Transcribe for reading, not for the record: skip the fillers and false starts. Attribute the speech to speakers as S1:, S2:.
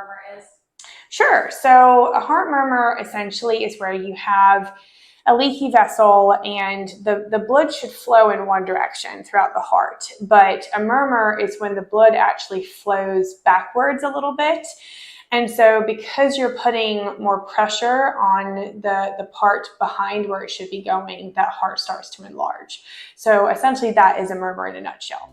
S1: murmur is?
S2: Sure. So a heart murmur essentially is where you have a leaky vessel and the blood should flow in one direction throughout the heart. But a murmur is when the blood actually flows backwards a little bit. And so because you're putting more pressure on the part behind where it should be going, that heart starts to enlarge. So essentially that is a murmur in a nutshell.